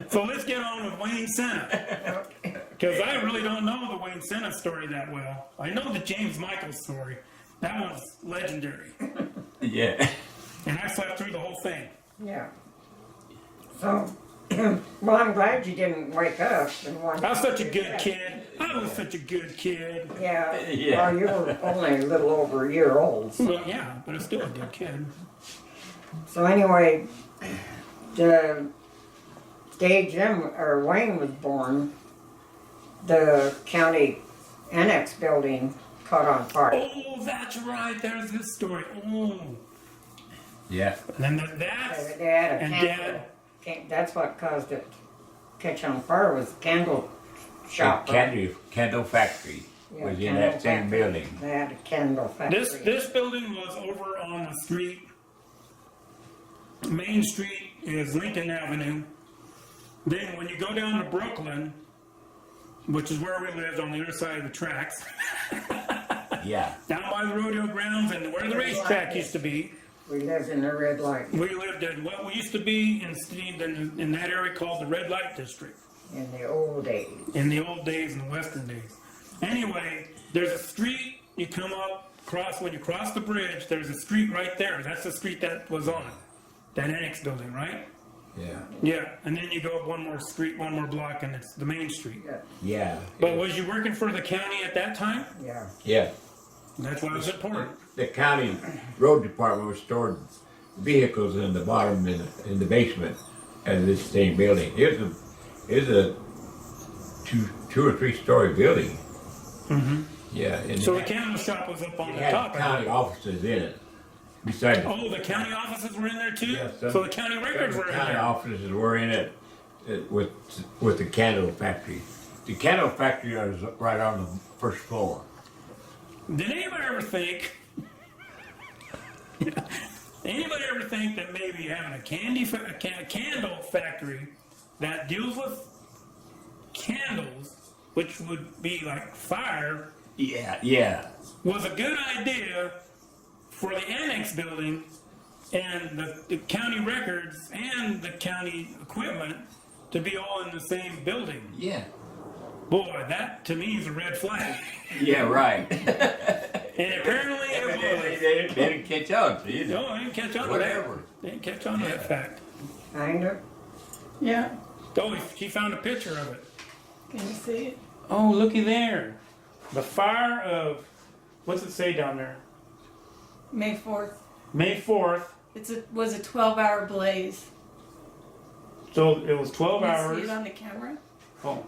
So let's get on with Wayne Sena. Because I really don't know the Wayne Sena story that well. I know the James Michael story. That one's legendary. Yeah. And I slept through the whole thing. Yeah. So, well, I'm glad you didn't wake up. And I was such a good kid. I was such a good kid. Yeah. Yeah. Well, you were only a little over a year old. So, Well, yeah, but I'm still a good kid. so anyway, the day Wayne was born, the county annex building caught on fire. Oh, that's right. There's this story. Oh. Yeah. And then that's... They had a And candle. That's what caused it to catch on fire was the candle shop. Candle factory Yeah, was in candle that same factory. building. They had a candle factory. This building was over on the street. Main Street is Lincoln Avenue. Then when you go down to Brooklyn, which is where we lived on the other side of the tracks, Yeah. down by the rodeo grounds and where the racetrack used to be, We lived in the red light we lived in what we used to be in that area called the Red Light District. in the old days. In the old days, in the western days. Anyway, there's a street you come up, when you cross the bridge, there's a street right there. That's the street that was on, that annex building, right? Yeah. Yeah, and then you go up one more street, one more block, and it's the main street. Yeah. Yeah. But was you working for the county at that time? Yeah. Yeah. That's why it was important. The county road department was stored vehicles in the bottom in the basement of this same building. It was a two or three story building. Mm-hmm. Yeah. And So the it candle shop was up on the had top. county offices in it. Besides, Oh, the county offices were in there too? Yes, So the county records were in county there. offices were in it with the candle factory. The candle factory was right on the first floor. Did anybody ever think that maybe having a candle factory that deals with candles, which would be like fire, Yeah, yeah. was a good idea for the annex building and the county records and the county equipment to be all in the same building? Yeah. Boy, that to me is a red flag. Yeah, right. And apparently it was. They didn't catch on to you. No, I didn't catch on to Whatever. that. They didn't catch on to that fact. Kind of. Yeah. Oh, she found a picture of it. Can you see it? Oh, looky there. The fire of, what's it say down there? May 4th. May 4th. Was a 12-hour blaze. So it was 12 Can you hours. see it on the camera? Oh.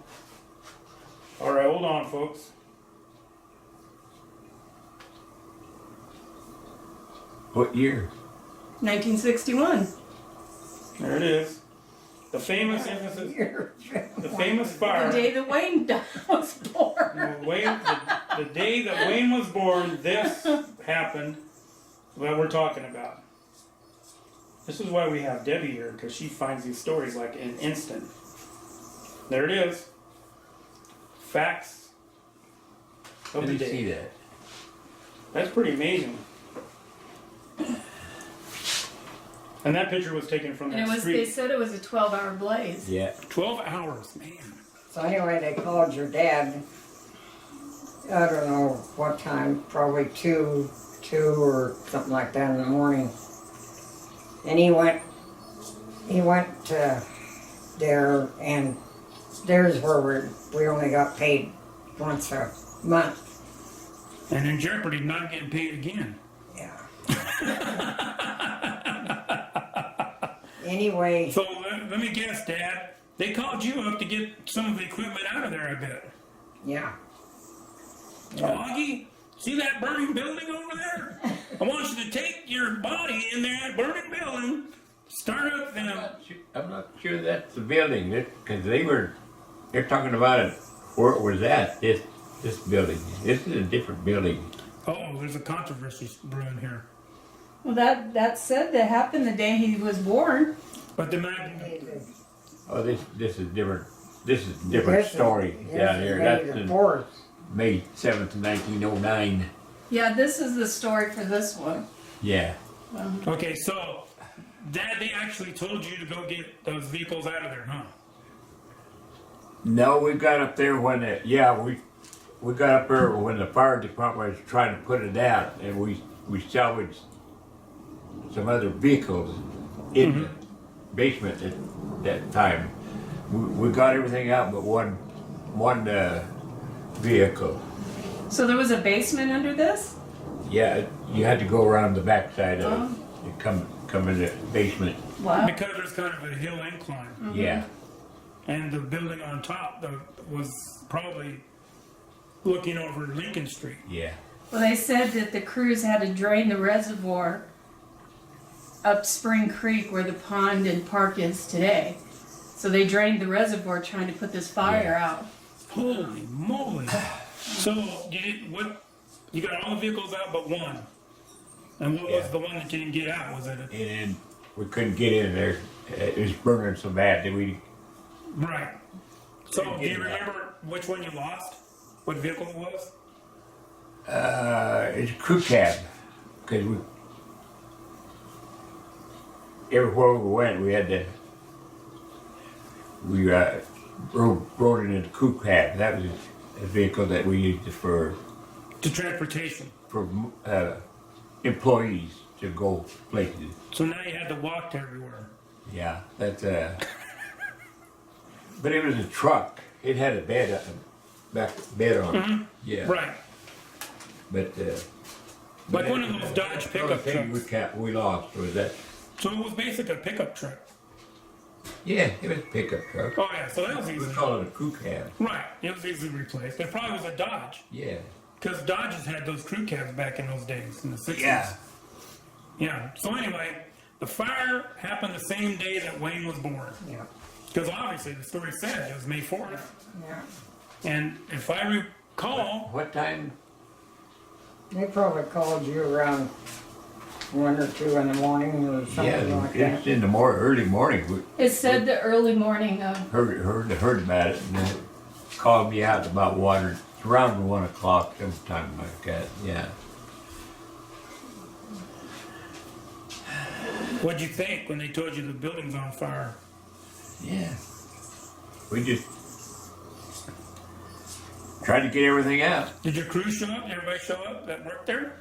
All right, hold on, folks. What year? 1961. There it is. The famous emphasis, the famous The fire. day that Wayne was born. The day that Wayne was born, this happened. What we're talking about. This is why we have Debbie here, because she finds these stories like in an instant. There it is. Facts of Let the me day. see that. That's pretty amazing. And that picture was taken from And that they street. said it was a 12-hour blaze. Yeah. 12 hours, man. So anyway, they called your dad. I don't know what time, probably two or something like that in the morning. And he went there, and there's where we only got paid once a month. And in jeopardy, not getting paid again. Yeah. Anyway, So let me guess, Dad. They called you up to get some of the equipment out of there, I bet. yeah. Augie, see that burning building over there? I want you to take your body in that burning building, start up them. I'm not sure that's the building, because they're talking about it where it was at. This building. This is a different building. Oh, there's a controversy brewing here. Well, that said that happened the day he was born. But the man, Oh, this is different. This is a different story down here. That's That's the in 4th. May 7th, 1909. Yeah, this is the story for this one. Yeah. okay, so Dad, they actually told you to go get those vehicles out of there, huh? No, we got up there when we got up there when the fire department was trying to put it out, and we salvaged some other vehicles in the basement at that time. We got everything out but one vehicle. So there was a basement under this? Yeah, you had to go around the backside of it and come in the basement. Wow. Because there's kind of a hill incline. Yeah. And the building on top was probably looking over Lincoln Street. Yeah. Well, they said that the crews had to drain the reservoir up Spring Creek where the pond and park is today. So they drained the reservoir trying to put this fire out. Holy moly! So you got all the vehicles out but one. And what was the one that you didn't get out? Was it And we couldn't get in there. It was burning so bad that we. right? So do you remember which one you lost? What vehicle it was? It's a crew cab, because everywhere we went, we had to. We rode it in the crew cab. That was a vehicle that we used for Transportation. Employees to go places. So now you had to walk to everywhere. Yeah, that's But it was a truck. It had a bed on it. Yeah. Right. But Like one of those Dodge pickup trucks. We lost was that. So it was basically a pickup truck. Yeah, it was a pickup truck. Oh yeah, so that was We easy. call it a crew cab. Right, it was easily replaced. It probably was a Dodge. Yeah. Because Dodges had those crew cabs back in those days, in the 60s. Yeah. Yeah. So anyway, the fire happened the same day that Wayne was born. Yeah. Because obviously the story said it was May 4th. Yeah. And if I recall, What time? They probably called you around 1 or 2 in the morning or something like Yeah, that. it's in the early morning. We It said the early morning of. heard about it, and then called me out about water. It's around 1 o'clock, sometime like that. Yeah. what'd you think when they told you the building's on fire? Yeah. We just tried to get everything out. Did your crew show up? Did everybody show up that worked there?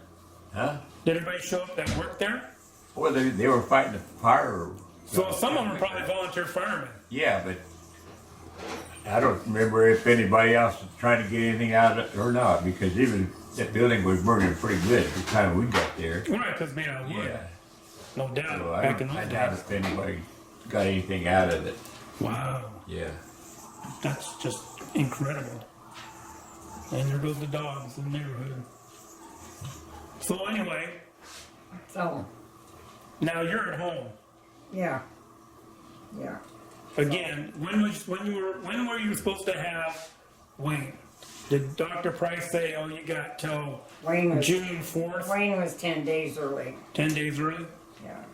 Huh? Did everybody show up that worked there? Well, they were fighting the fire. So some of them are probably volunteer firemen. Yeah, but I don't remember if anybody else was trying to get anything out of it or not, because even that building was burning pretty good at the time we got there. Right, because made out of wood. Yeah. No doubt. So back in I those doubt days. if anybody got anything out of it. Wow. Yeah. That's just incredible. And there goes the dogs in the neighborhood. So anyway, So, now you're at home. yeah. Yeah. Again, when were you supposed to have Wayne? Did Dr. Price say, oh, you got till Wayne was, June 4th? Wayne was 10 days early. 10 days early? Yeah.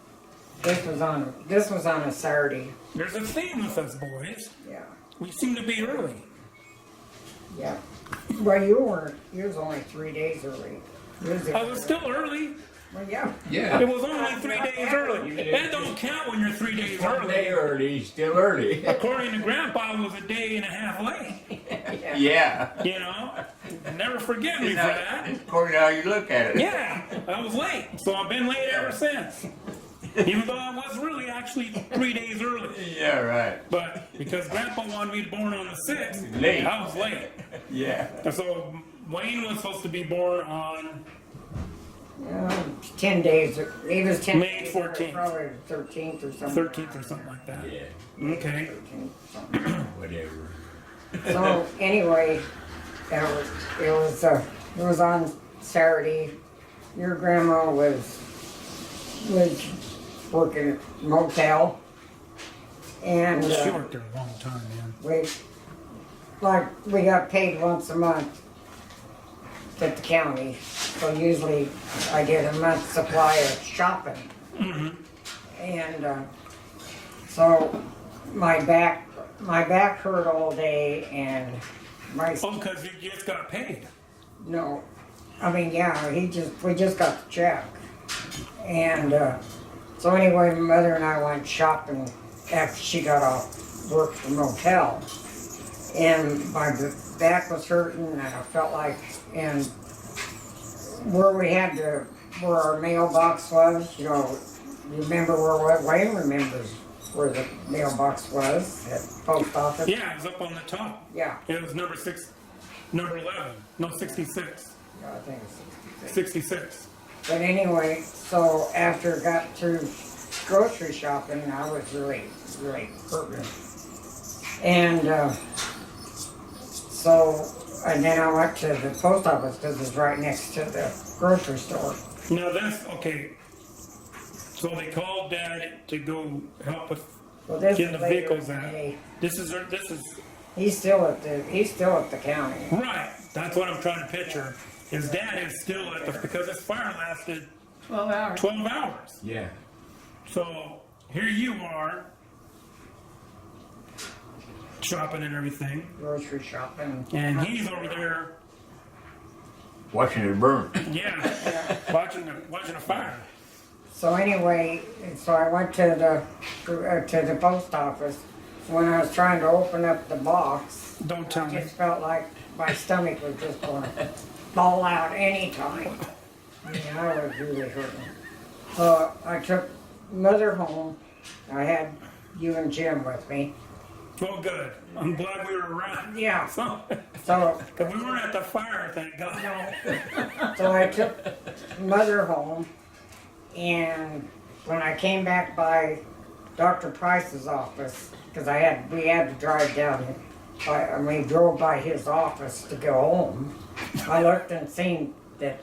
This was on a Saturday. There's a theme with us boys. Yeah. We seem to be early. Yeah. Well, you weren't. You was only 3 days early. I was still early. Well, yeah. Yeah. It was only 3 days early. That don't count when you're 3 days One day early. early, still early. According to Grandpa, it was a day and a half late. Yeah. You know? Never forget me for that. According to how you look at it. Yeah, I was late. So I've been late ever since. Even though I was really actually 3 days early. Yeah, right. But because Grandpa wanted me born on the 6th, Late. I was late. Yeah. And so Wayne was supposed to be born on 10 days. He was 10 May days 14th. Probably 13th or something. 13th or something like that. Yeah. Okay. 13th, something. Whatever. So anyway, it was on Saturday. Your grandma was working at motel, and She worked there a long time, man. we got paid once a month at the county. So usually I get a month's supply of shopping, and so my back hurt all day, and my Oh, because you just got paid. no, I mean yeah, we just got the check, and so anyway, my mother and I went shopping after she got off work from the motel, and my back was hurting, and I felt like, and where our mailbox was, you know, you remember where Wayne remembers where the mailbox was at the post office? Yeah, it was up on the top. Yeah, It was number 11. No, 66. I think it's 66. 66. But anyway, so after I got through grocery shopping, I was really hurting. And and then I went to the post office because it's right next to the grocery store. Now that's okay. So they called Dad to go help with Well, this getting is the later vehicles in the out. day. This is He's still at the county. right. That's what I'm trying to picture. His dad is still at the because this fire lasted 12 hours. 12 hours. Yeah. So here you are shopping and everything, Grocery shopping. and he's over there, Watching it burn. yeah, watching a fire. So anyway, so I went to the post office. When I was trying to open up the box, Don't tell I me. just felt like my stomach was just going to fall out any time. And I was really hurting. So I took Mother home. I had you and Jim with me. Well, good. I'm glad we were around. Yeah. So, So, cause we weren't at the fire, thank God. so I took Mother home, and when I came back by Dr. Price's office, because we had to drive down, we drove by his office to go home. I looked and seen that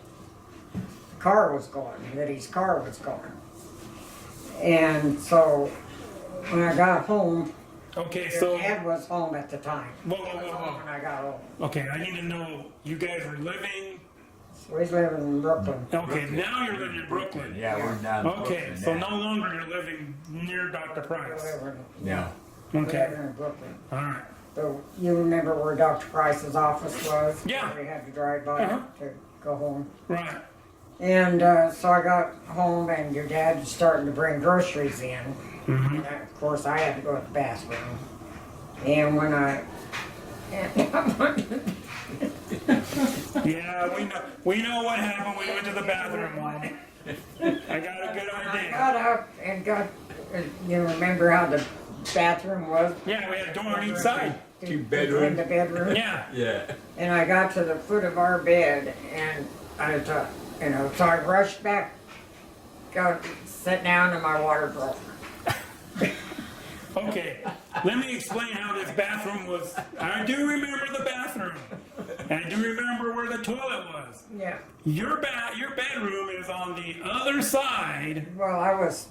the car was going, that his car was going. And so when I got home, Okay, your so dad was home at the time. whoa, whoa, whoa, whoa. When I got home. Okay, I need to know you guys were living. So he's living in Brooklyn. Okay, now you're living in Brooklyn. Yeah, we're down. Okay, Brooklyn so now. no longer you're living near Dr. Price. Yeah. Okay, Living in Brooklyn. all right. So you remember where Dr. Price's office was? Yeah. Where we had to drive by Uh-huh. to go home. Right. And so I got home, and your dad was starting to bring groceries in. Mm-hmm. And of course, I had to go to the bathroom. And when Yeah, we know what happened when we went to the bathroom, Mom. I got a good I idea. got up and you remember how the bathroom was? Yeah, we had a door on each side. Two In bedrooms. the bedroom. Yeah. Yeah. And I got to the foot of our bed, and I thought, so I rushed back, sat down, and my water broke. Okay, let me explain how this bathroom was. I do remember the bathroom. And I do remember where the toilet was. Yeah. Your bedroom is on the other side. Well, I was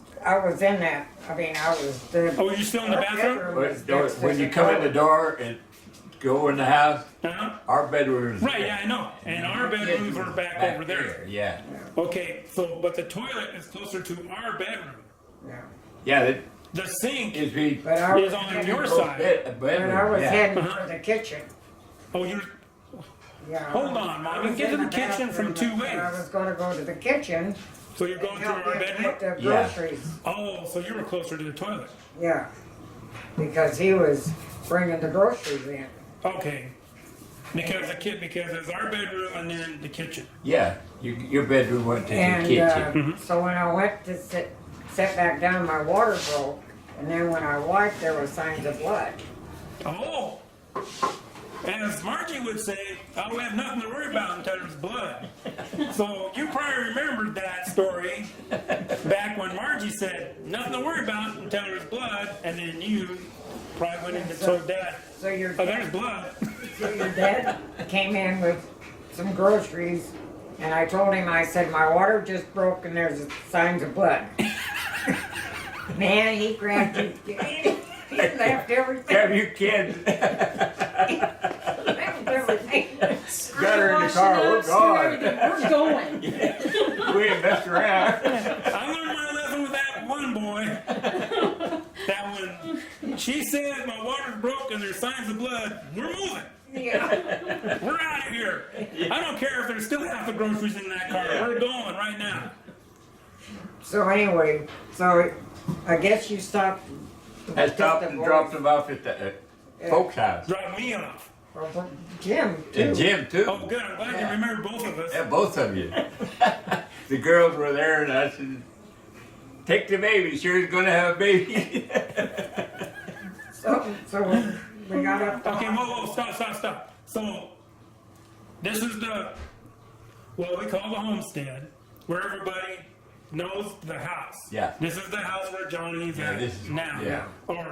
in that. I mean, I was. Oh, you're still in the bathroom? When you come in the door and go in the house, Uh-huh. our bedroom is Right, yeah, I know. And our bedrooms are back over there. Yeah. Okay, so, but the toilet is closer to our bedroom. Yeah. Yeah, The sink it'd be But I was is on heading- your side. a But bedroom. I was yeah. heading Uh-huh. for the kitchen. Oh, you're, Yeah. hold on, Mom. I You was get to in the kitchen from bathroom, two but I was ways. going to go to the kitchen. So you're going and through help our him bedroom? get the Yeah. groceries. Oh, so you were closer to the toilet. Yeah. Because he was bringing the groceries in. Okay. Because it's our bedroom and then the kitchen. Yeah, your bedroom went to the And kitchen. so when I went to sit back down, my water broke. And then when I wiped, there were signs of blood. Oh. As Margie would say, oh, we have nothing to worry about until there's blood. So you probably remembered that story back when Margie said, nothing to worry about until there's blood, and then you probably went in and told Dad, So your oh, there's blood. So your dad came in with some groceries, and I told him, I said, my water just broke and there's signs of blood. Man, he grabbed you. He left everything. Have you kids? Left everything. Got her in the car, we're gone. We're going. We ain't messed around. I learned my lesson with that one boy. That when she said my water's broke and there's signs of blood, we're moving. Yeah. We're out of here. I don't care if there's still half the groceries in that car. We're going right now. So anyway, so I guess you stopped. I stopped and dropped them off at folks' house. Drop me off. Well, Jim, too. And Jim too. Oh, good. I'm glad you remember both of us. Yeah, both of you. The girls were there, and I said, "Take the baby. Sure, he's gonna have a baby." So we got up to Okay, whoa, stop. So, this is what we call the homestead, where everybody knows the house. Yeah. This is the house where Johnny's Yeah, at this is- now. yeah. Or,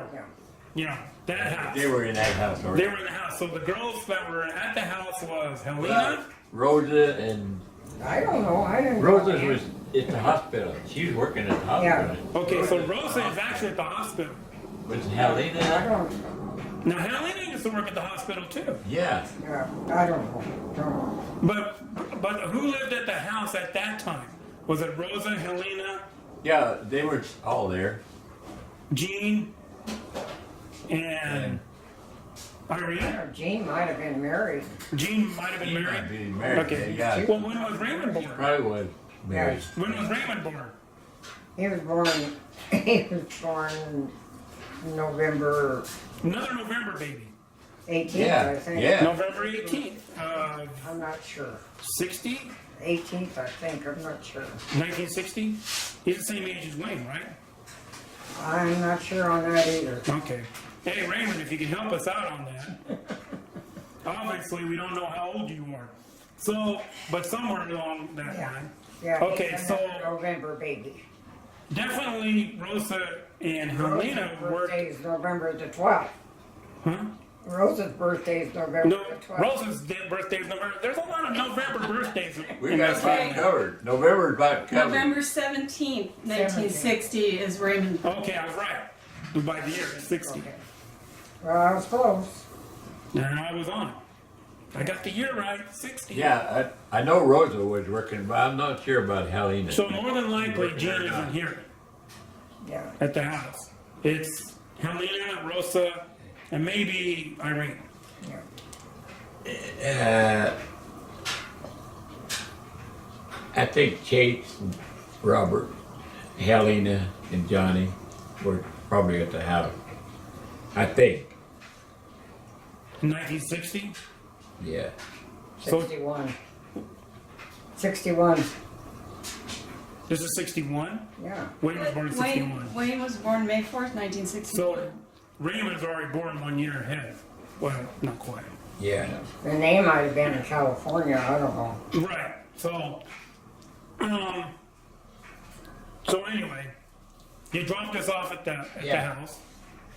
Yeah. that house. They were in that house already. They were in the house. So the girls that were at the house was Helena. Rosa and I don't know. I didn't. Rosa know. was at the hospital. She was working at the hospital. Okay, so Rosa is actually at the hospital. Was I Helena? don't. Now Helena used to work at the hospital too. Yeah. Yeah, I don't know. Don't know. But who lived at the house at that time? Was it Rosa, Helena, Yeah, they were all there. Jean, and Irene? Jean might have been married. Jean might have been She might married. be married. Okay. Yeah. Well, when was Raymond born? Probably was married. When was Raymond born? He was born. He was born November Another November baby. 18th, Yeah, I think. yeah. November 18th, I'm not sure. 60, 18th, I think. I'm not sure. 1960. He's the same age as Wayne, right? I'm not sure on that either. Okay. Hey, Raymond, if you can help us out on that. Obviously, we don't know how old you are. So, but somewhere along that Yeah. line. Yeah. Okay, he's so- another November baby. Definitely Rosa and Helena Rosa's worked. birthday is November the 12th. Huh? Rosa's birthday is November No, the 12th. Rosa's birthday is November. There's a lot of November birthdays We in got this about family. covered. November's about covered. November 17th, 1960 is Raymond. Okay, I was right. By the year, 60. Okay. Well, I was close. And I was on. I got the year right, 60. Yeah, I know Rosa was working, but I'm not sure about Helena. So more than likely, Jean isn't here Yeah. at the house. It's Helena, Rosa, and maybe Irene. Yeah. I think Chase, and Robert, Helena, and Johnny were probably at the house. I think. 1960. Yeah. So- 61. 61. This is 61. Yeah. Wayne was born in 61. Wayne was born May 4th, 1961. So Raymond was already born 1 year ahead. Well, not quite. Yeah. The name might have been in California. I don't know. Right. So anyway, you dropped us off at the Yeah. house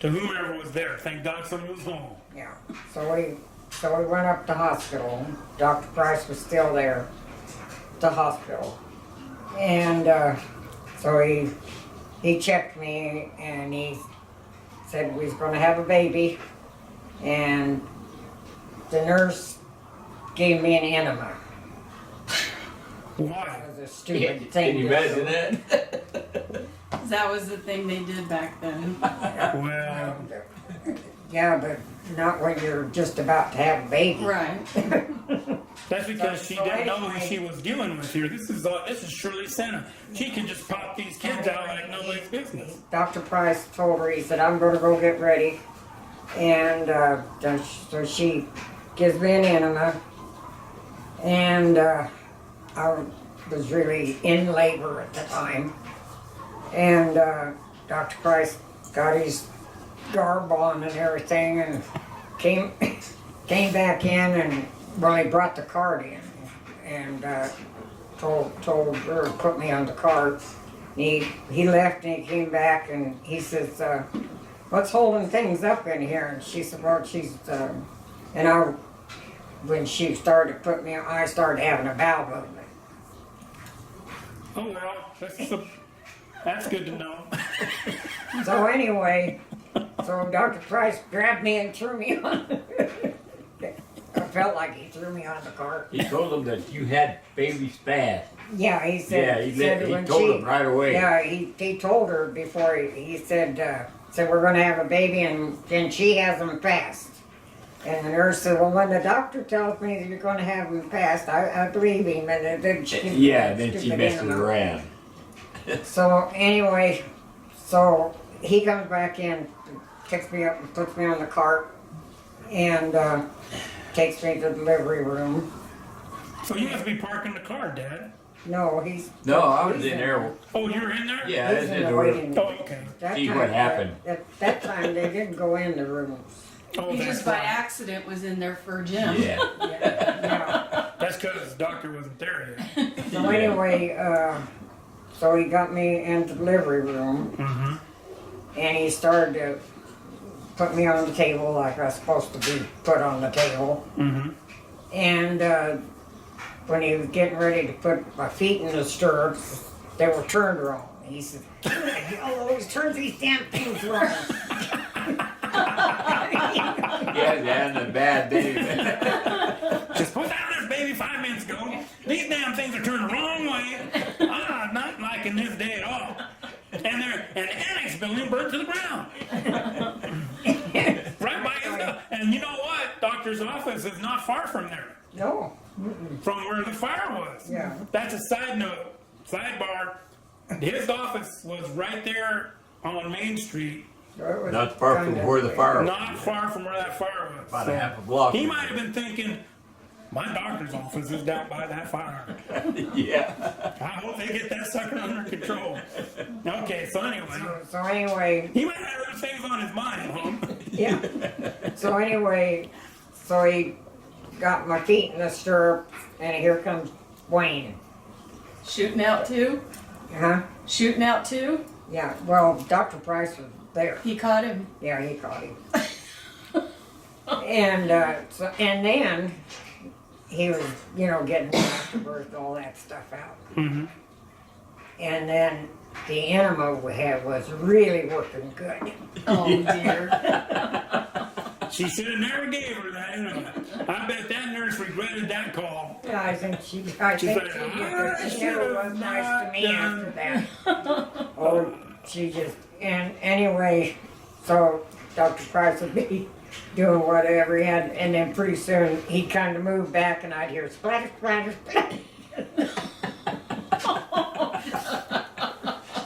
to whomever was there. Thank God somebody was home. Yeah. So we went up to hospital. Dr. Price was still there. The hospital. And so he checked me and he said we was going to have a baby. And the nurse gave me an enema. Why? That was a stupid thing. Can you to imagine do. that? That was the thing they did back then. Well, Yeah, but not when you're just about to have a baby. Right. that's because she So didn't know who anyway- she was dealing with here. This is Shirley Sena. She can just pop these kids out like nobody's business. Dr. Price told her, he said, I'm going to go get ready. And so she gives me an enema. And I was really in labor at the time. And Dr. Price got his garb on and everything and came back in and, well, he brought the cart in and told her to put me on the cart. He left and he came back and he says, what's holding things up in here? And she said, well, when she started to put me on, I started having a bowel movement. Oh well, that's good to know. So anyway, so Dr. Price grabbed me and threw me on. I felt like he threw me on the cart. He told them that you had babies fast. Yeah, he said. Yeah, he when told them right away. Yeah, he told her before he said we're going to have a baby and then she has them fast. And the nurse said, well, when the doctor tells me that you're going to have them fast, I believe him. And then she Yeah, then she stupid messes enema. around. So anyway, so he comes back in, picks me up and puts me on the cart. and takes me to the delivery room. So you must be parking the car, Dad. No, he's. No, I was he's in there. Oh, you're in there? Yeah, He's this in is the where. waiting Oh, room. okay. That See time, what happened. At that time, they didn't go in the rooms. Oh, He that's just by why. accident was in there for Jim. Yeah. Yeah. That's because the doctor wasn't there yet. So anyway, so he got me into the delivery room, Mm-hmm. and he started to put me on the table like I was supposed to be put on the table. Mm-hmm. And when he was getting ready to put my feet in the stirrups, they were turned wrong. He said, "I'll always turn these damn things wrong." Yeah, they're having a bad day. Just put down this baby 5 minutes ago. These damn things are turned the wrong way. Not liking this day at all. And the annex building burned to the ground. Right by his door. And you know what? Doctor's office is not far from there. No. From where the fire was. Yeah. That's a side note. Sidebar. His office was right there on Main Street. So it was Not far from kinda- where the fire. Not far from where that fire was. About So a half a block. he might have been thinking, my doctor's office is down by that fire. Yeah. I hope they get that sucker under control. Okay, so anyway, So anyway, he might have other things on his mind, huh? yeah. So anyway, so he got my feet in the stirrup, and here comes Wayne. Shooting out too? Huh? Shooting out too? Yeah. Well, Dr. Price was there. He caught him. Yeah, he caught him. and then he was, getting afterbirth and all that stuff out. Mm-hmm. And then the enema we had was really working good. Oh dear. She should have never gave her that anyway. I bet that nurse regretted that call. Yeah, I think she She never said, was nice to me after that. Oh, she just, and anyway, so Dr. Price would be doing whatever he had, and then pretty soon he'd kind of move back and I'd hear splatter, splatter, splatter.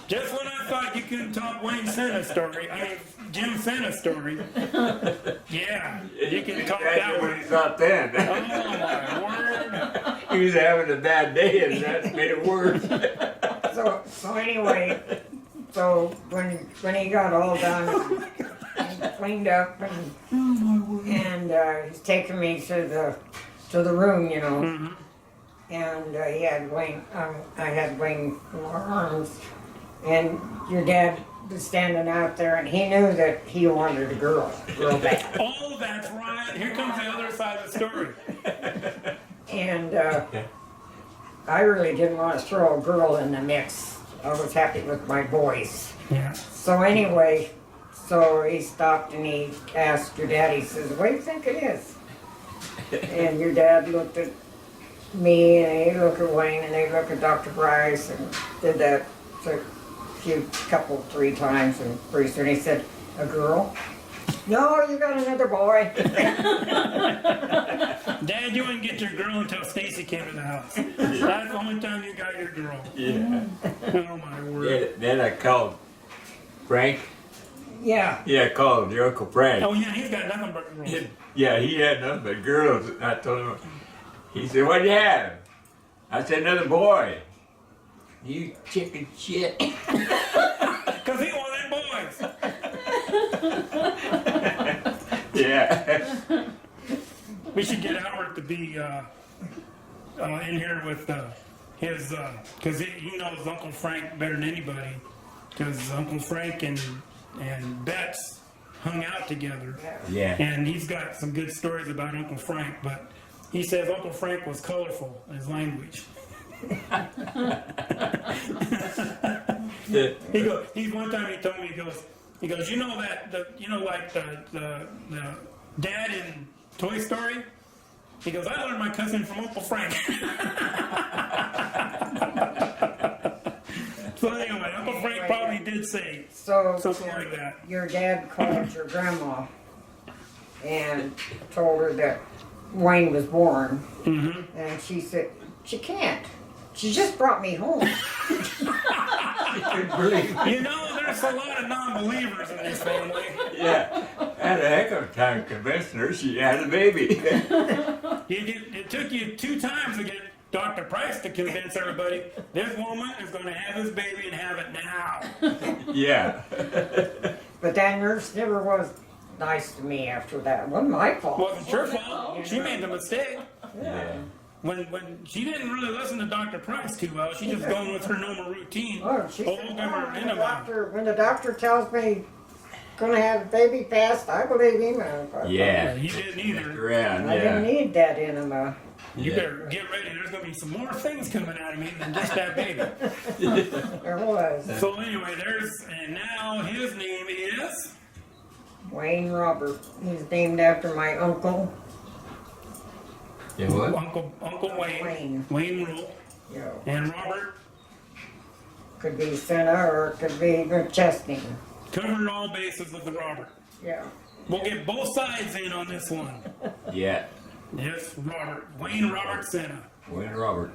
Just when I thought you couldn't top Wayne Sena's story, Jim Sena's story. Yeah, you can talk That's that what way. he thought then. Oh my word. He was having a bad day, and that made it worse. So anyway, so when he got all done and cleaned up and he's taking me to the room, Mm-hmm. and he had Wayne, I had Wayne in my arms, and your dad was standing out there, and he knew that he wanted a girl real bad. Oh, that's right. Here comes the other side of the story. And I really didn't want to throw a girl in the mix. I was happy with my boys. Yeah. So anyway, so he stopped and he asked your dad, he says, "What do you think it is?" And your dad looked at me and he looked at Wayne and they looked at Dr. Bryce and did that three times, and pretty soon he said, "A girl?" "No, you got another boy." Dad, you wouldn't get your girl until Stacy came to the house. That's the only time you got your girl. Yeah. Oh my word. Then I called Frank. Yeah. Yeah, I called your Uncle Frank. Oh yeah, he's got nothing but girls. Yeah, he had nothing but girls. I told him. He said, "What do you have?" I said, "Another boy." "You chicken shit." Because he wanted boys. Yeah. We should get Albert to be in here with his, because he knows Uncle Frank better than anybody. Because Uncle Frank and Betts hung out together. Yeah. And he's got some good stories about Uncle Frank, but he says Uncle Frank was colorful in his language. One time he told me, he goes, you know that, like the dad in Toy Story? He goes, I learned my cousin from Uncle Frank. So anyway, Uncle Frank probably did say something like that. Your dad called your grandma and told her that Wayne was born. Mm-hmm. And she said, "She can't. She just brought me home." Couldn't believe it. You know, there's a lot of non-believers in this family. Yeah. had a heck of a time convincing her she had a baby. It took you 2 times to get Dr. Price to convince everybody this woman is going to have this baby and have it now. Yeah. But that nurse never was nice to me after that. It wasn't my fault. Wasn't your fault. She made the mistake. Yeah. When she didn't really listen to Dr. Price too well, she just going with her normal routine. Oh, she Oh, said, give "No, her when, an the enema. when the doctor tells me gonna have a baby fast, I believe him. Yeah. You didn't either. Around, I didn't yeah. need that enema. You Yeah. better get ready. There's gonna be some more things coming out of me than just that baby. There was. So anyway, and now his name is Wayne Robert. He's named after my uncle. Yeah, what? Uncle Wayne. Wayne. Rule. You know, And Robert could be Sena or it could be Chesney. covered all bases with the Robert. Yeah. We'll get both sides in on this one. Yeah. Yes, Robert. Wayne Robert Sena. Wayne Robert.